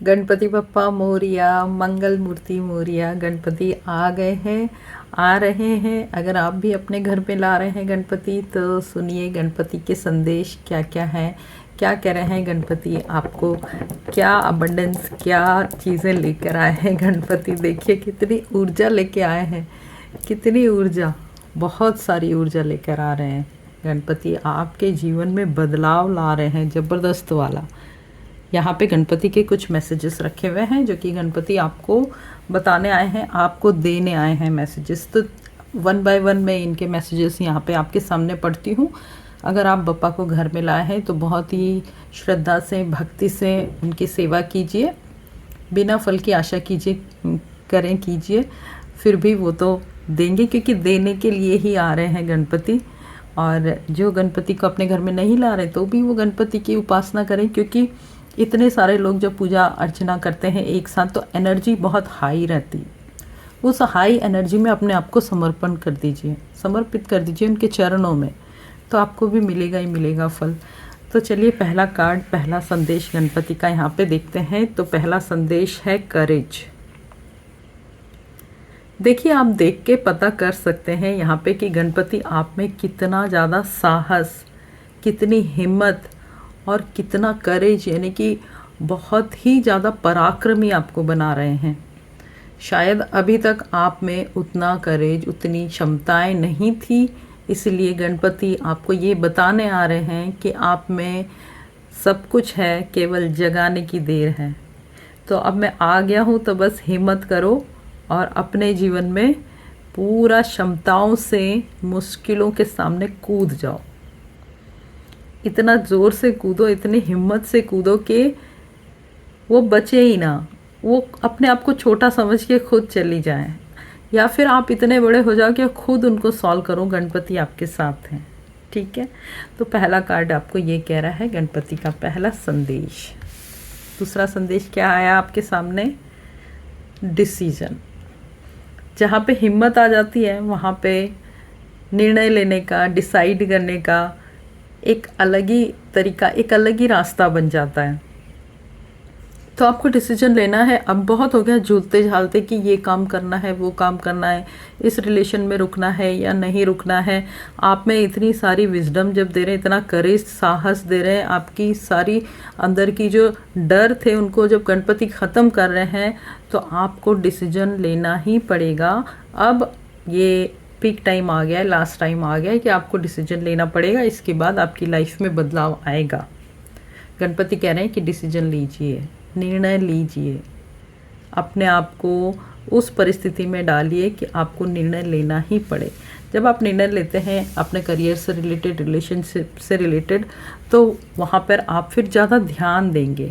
गणपति बप्पा मोरिया, मंगल मूर्ति मोरिया। गणपति आ गए हैं, आ रहे हैं। अगर आप भी अपने घर पे ला रहे हैं गणपति तो सुनिए गणपति के संदेश क्या क्या हैं, क्या कह रहे हैं गणपति आपको, क्या अबंडेंस, क्या चीज़ें लेकर आए हैं गणपति। देखिए कितनी ऊर्जा लेके आए हैं, कितनी ऊर्जा, बहुत सारी ऊर्जा लेकर आ रहे हैं गणपति। आपके जीवन में बदलाव ला रहे हैं ज़बरदस्त वाला। यहाँ पे गणपति के कुछ मैसेजेस रखे हुए हैं जो कि गणपति आपको बताने आए हैं, आपको देने आए हैं मैसेजेस। तो वन बाय वन मैं इनके मैसेजेस यहाँ पे आपके सामने पढ़ती हूँ। अगर आप बप्पा को घर में लाए हैं तो बहुत ही श्रद्धा से, भक्ति से उनकी सेवा कीजिए, बिना फल की आशा कीजिए। फिर भी वो तो देंगे, क्योंकि देने के लिए ही आ रहे हैं गणपति। और जो गणपति को अपने घर में नहीं ला रहे तो भी वो गणपति की उपासना करें, क्योंकि इतने सारे लोग जब पूजा अर्चना करते हैं एक साथ तो एनर्जी बहुत हाई रहती। उस हाई एनर्जी में अपने आप को समर्पित कर दीजिए उनके चरणों में, तो आपको भी मिलेगा ही मिलेगा फल। तो चलिए पहला कार्ड, पहला संदेश गणपति का यहाँ पे देखते हैं। तो पहला संदेश है करेज। देखिए आप देख के पता कर सकते हैं यहाँ पे कि गणपति आप में कितना ज़्यादा साहस, कितनी हिम्मत और कितना करेज, यानी कि बहुत ही ज़्यादा पराक्रमी आपको बना रहे हैं। शायद अभी तक आप में उतना करेज, उतनी क्षमताएं नहीं थी, इसलिए गणपति आपको ये बताने आ रहे हैं कि आप में सब कुछ है, केवल जगाने की देर है। तो अब मैं आ गया हूँ, तो बस हिम्मत करो और अपने जीवन में पूरा क्षमताओं से मुश्किलों के सामने कूद जाओ। इतना ज़ोर से कूदो, इतनी हिम्मत से कूदो कि वो बचे ही ना, वो अपने आप को छोटा समझ के खुद चली जाए, या फिर आप इतने बड़े हो जाओ कि खुद उनको सॉल्व करो। गणपति आपके साथ हैं, ठीक है। तो पहला कार्ड आपको ये कह रहा है, गणपति का पहला संदेश। दूसरा संदेश क्या आया आपके सामने? डिसीजन। जहाँ पे हिम्मत आ जाती है वहाँ पे निर्णय लेने का, डिसाइड करने का एक अलग ही तरीका, एक अलग ही रास्ता बन जाता है। तो आपको डिसीजन लेना है। अब बहुत हो गया झूलते झालते कि ये काम करना है, वो काम करना है, इस रिलेशन में रुकना है या नहीं रुकना है। आप में इतनी सारी विजडम जब दे रहे हैं, इतना करेज, साहस दे रहे हैं, आपकी सारी अंदर की जो डर थे उनको जब गणपति ख़त्म कर रहे हैं, तो आपको डिसीजन लेना ही पड़ेगा। अब ये पीक टाइम आ गया है, लास्ट टाइम आ गया है कि आपको डिसीजन लेना पड़ेगा। इसके बाद आपकी लाइफ में बदलाव आएगा। गणपति कह रहे हैं कि डिसीजन लीजिए, निर्णय लीजिए, अपने आप को उस परिस्थिति में डालिए कि आपको निर्णय लेना ही पड़े। जब आप निर्णय लेते हैं अपने करियर से रिलेटेड, रिलेशनशिप से रिलेटेड, तो वहाँ पर आप फिर ज़्यादा ध्यान देंगे।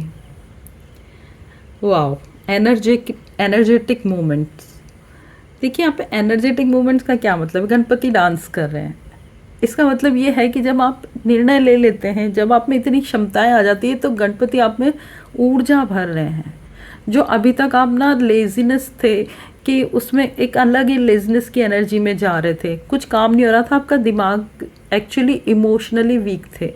Wow, energetic movements. देखिए यहाँ पे एनर्जेटिक मूवमेंट्स का क्या मतलब है? गणपति डांस कर रहे हैं। इसका मतलब ये है कि जब आप निर्णय ले लेते हैं, जब आप में इतनी क्षमताएं आ जाती है, तो गणपति आप में ऊर्जा भर रहे हैं। जो अभी तक आप ना लेजीनेस थे कि उसमें एक अलग ही लेजीनेस की एनर्जी में जा रहे थे, कुछ काम नहीं हो रहा था, आपका दिमाग एक्चुअली इमोशनली वीक थे।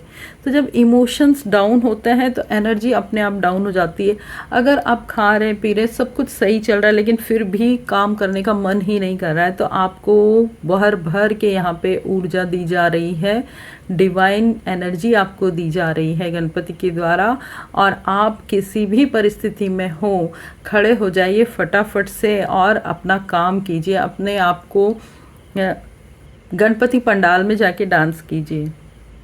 तो जब इमोशंस डाउन होते हैं तो एनर्जी अपने आप डाउन हो जाती है। अगर आप खा रहे पी रहे, सब कुछ सही चल रहा है, लेकिन फिर भी काम करने का मन ही नहीं कर रहा है, तो आपको भर भर के यहाँ पे ऊर्जा दी जा रही है, डिवाइन एनर्जी आपको दी जा रही है गणपति के द्वारा। और आप किसी भी परिस्थिति में हो, खड़े हो जाइए फटाफट से और अपना काम कीजिए। अपने आप को गणपति पंडाल में जाके डांस कीजिए,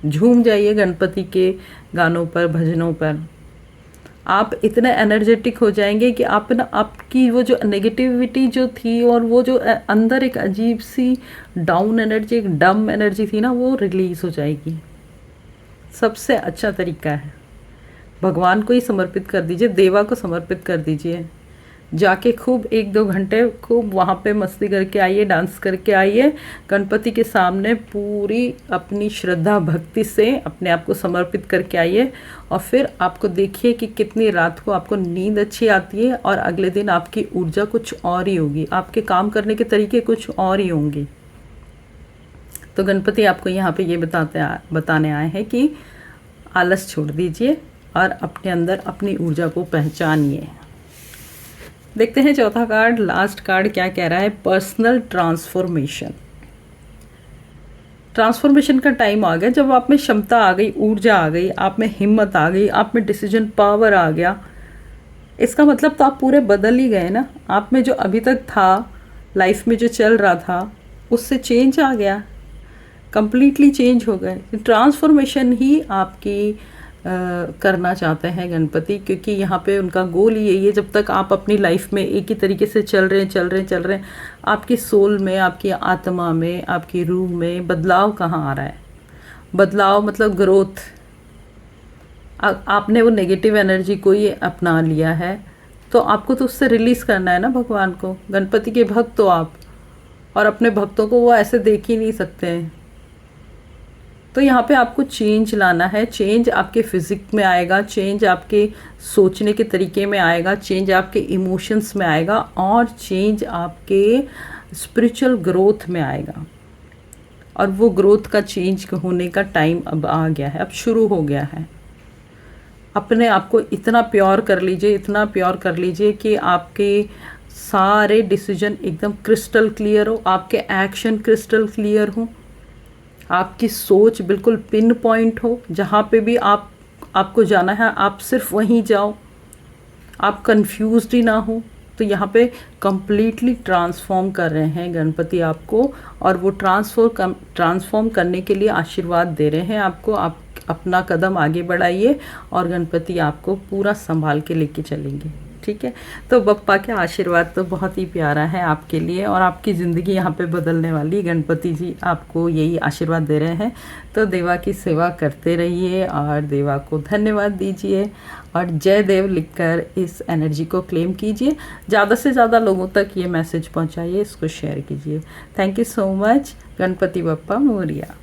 झूम जाइए गणपति के गानों पर, भजनों पर। आप इतने एनर्जेटिक हो जाएंगे कि आप ना, आपकी वो जो नेगेटिविटी जो थी और वो जो अंदर एक अजीब सी डाउन एनर्जी, एक डम एनर्जी थी ना, वो रिलीज हो जाएगी। सबसे अच्छा तरीका है भगवान को ही समर्पित कर दीजिए, देवा को समर्पित कर दीजिए। जाके खूब 1-2 घंटे खूब वहाँ पे मस्ती करके आइए, डांस करके आइए, गणपति के सामने पूरी अपनी श्रद्धा भक्ति से अपने आप को समर्पित करके आइए। और फिर आपको देखिए कि कितनी रात को आपको नींद अच्छी आती है और अगले दिन आपकी ऊर्जा कुछ और ही होगी, आपके काम करने के तरीके कुछ और ही होंगे। तो गणपति आपको यहाँ पे ये बताने आए हैं कि आलस छोड़ दीजिए और अपने अंदर अपनी ऊर्जा को पहचानिए। देखते हैं चौथा कार्ड, लास्ट कार्ड क्या कह रहा है। Personal transformation. ट्रांसफॉर्मेशन का टाइम आ गया, जब आप में क्षमता आ गई, ऊर्जा आ गई, आप में हिम्मत आ गई, आप में डिसीजन पावर आ गया। इसका मतलब तो आप पूरे बदल ही गए ना। आप में जो अभी तक था, लाइफ में जो चल रहा था, उससे चेंज आ गया, कंप्लीटली चेंज हो गए। ट्रांसफॉर्मेशन ही आपकी करना चाहते हैं गणपति, क्योंकि यहाँ पे उनका गोल ही यही है। जब तक आप अपनी लाइफ में एक ही तरीके से चल रहे हैं, आपकी सोल में, आपकी आत्मा में, आपकी रूह में बदलाव कहाँ आ रहा है। बदलाव मतलब ग्रोथ। आपने वो नेगेटिव एनर्जी को ये अपना लिया है, तो आपको तो उससे रिलीज़ करना है ना भगवान को। गणपति के भक्त हो आप, और अपने भक्तों को वो ऐसे देख ही नहीं सकते हैं। तो यहाँ पे आपको चेंज लाना है। चेंज आपके फिजिक में आएगा, चेंज आपके सोचने के तरीके में आएगा, चेंज आपके इमोशंस में आएगा, और चेंज आपके स्पिरिचुअल ग्रोथ में आएगा। और वो ग्रोथ का चेंज होने का टाइम अब आ गया है, अब शुरू हो गया है। अपने आप को इतना प्योर कर लीजिए, इतना प्योर कर लीजिए कि आपके सारे डिसीजन एकदम क्रिस्टल क्लियर हो, आपके एक्शन क्रिस्टल क्लियर हो, आपकी सोच बिल्कुल पिन पॉइंट हो। जहाँ पे भी आपको जाना है, आप सिर्फ वहीं जाओ, आप कंफ्यूज्ड ही ना हो। तो यहाँ पे कंप्लीटली ट्रांसफॉर्म कर रहे हैं गणपति आपको, और वो ट्रांसफॉर्म करने के लिए आशीर्वाद दे रहे हैं आपको। आप अपना कदम आगे बढ़ाइए, और गणपति आपको पूरा संभाल के लेके चलेंगे। ठीक है, तो बप्पा के आशीर्वाद तो बहुत ही प्यारा है आपके लिए, और आपकी ज़िंदगी यहाँ पे बदलने वाली। गणपति जी आपको यही आशीर्वाद दे रहे हैं। तो देवा की सेवा करते रहिए, और देवा को धन्यवाद दीजिए, और जय देव लिखकर इस एनर्जी को क्लेम कीजिए। ज़्यादा से ज़्यादा लोगों तक ये मैसेज पहुँचाइए, इसको शेयर कीजिए। Thank you so much. Ganpati Bappa Moriya.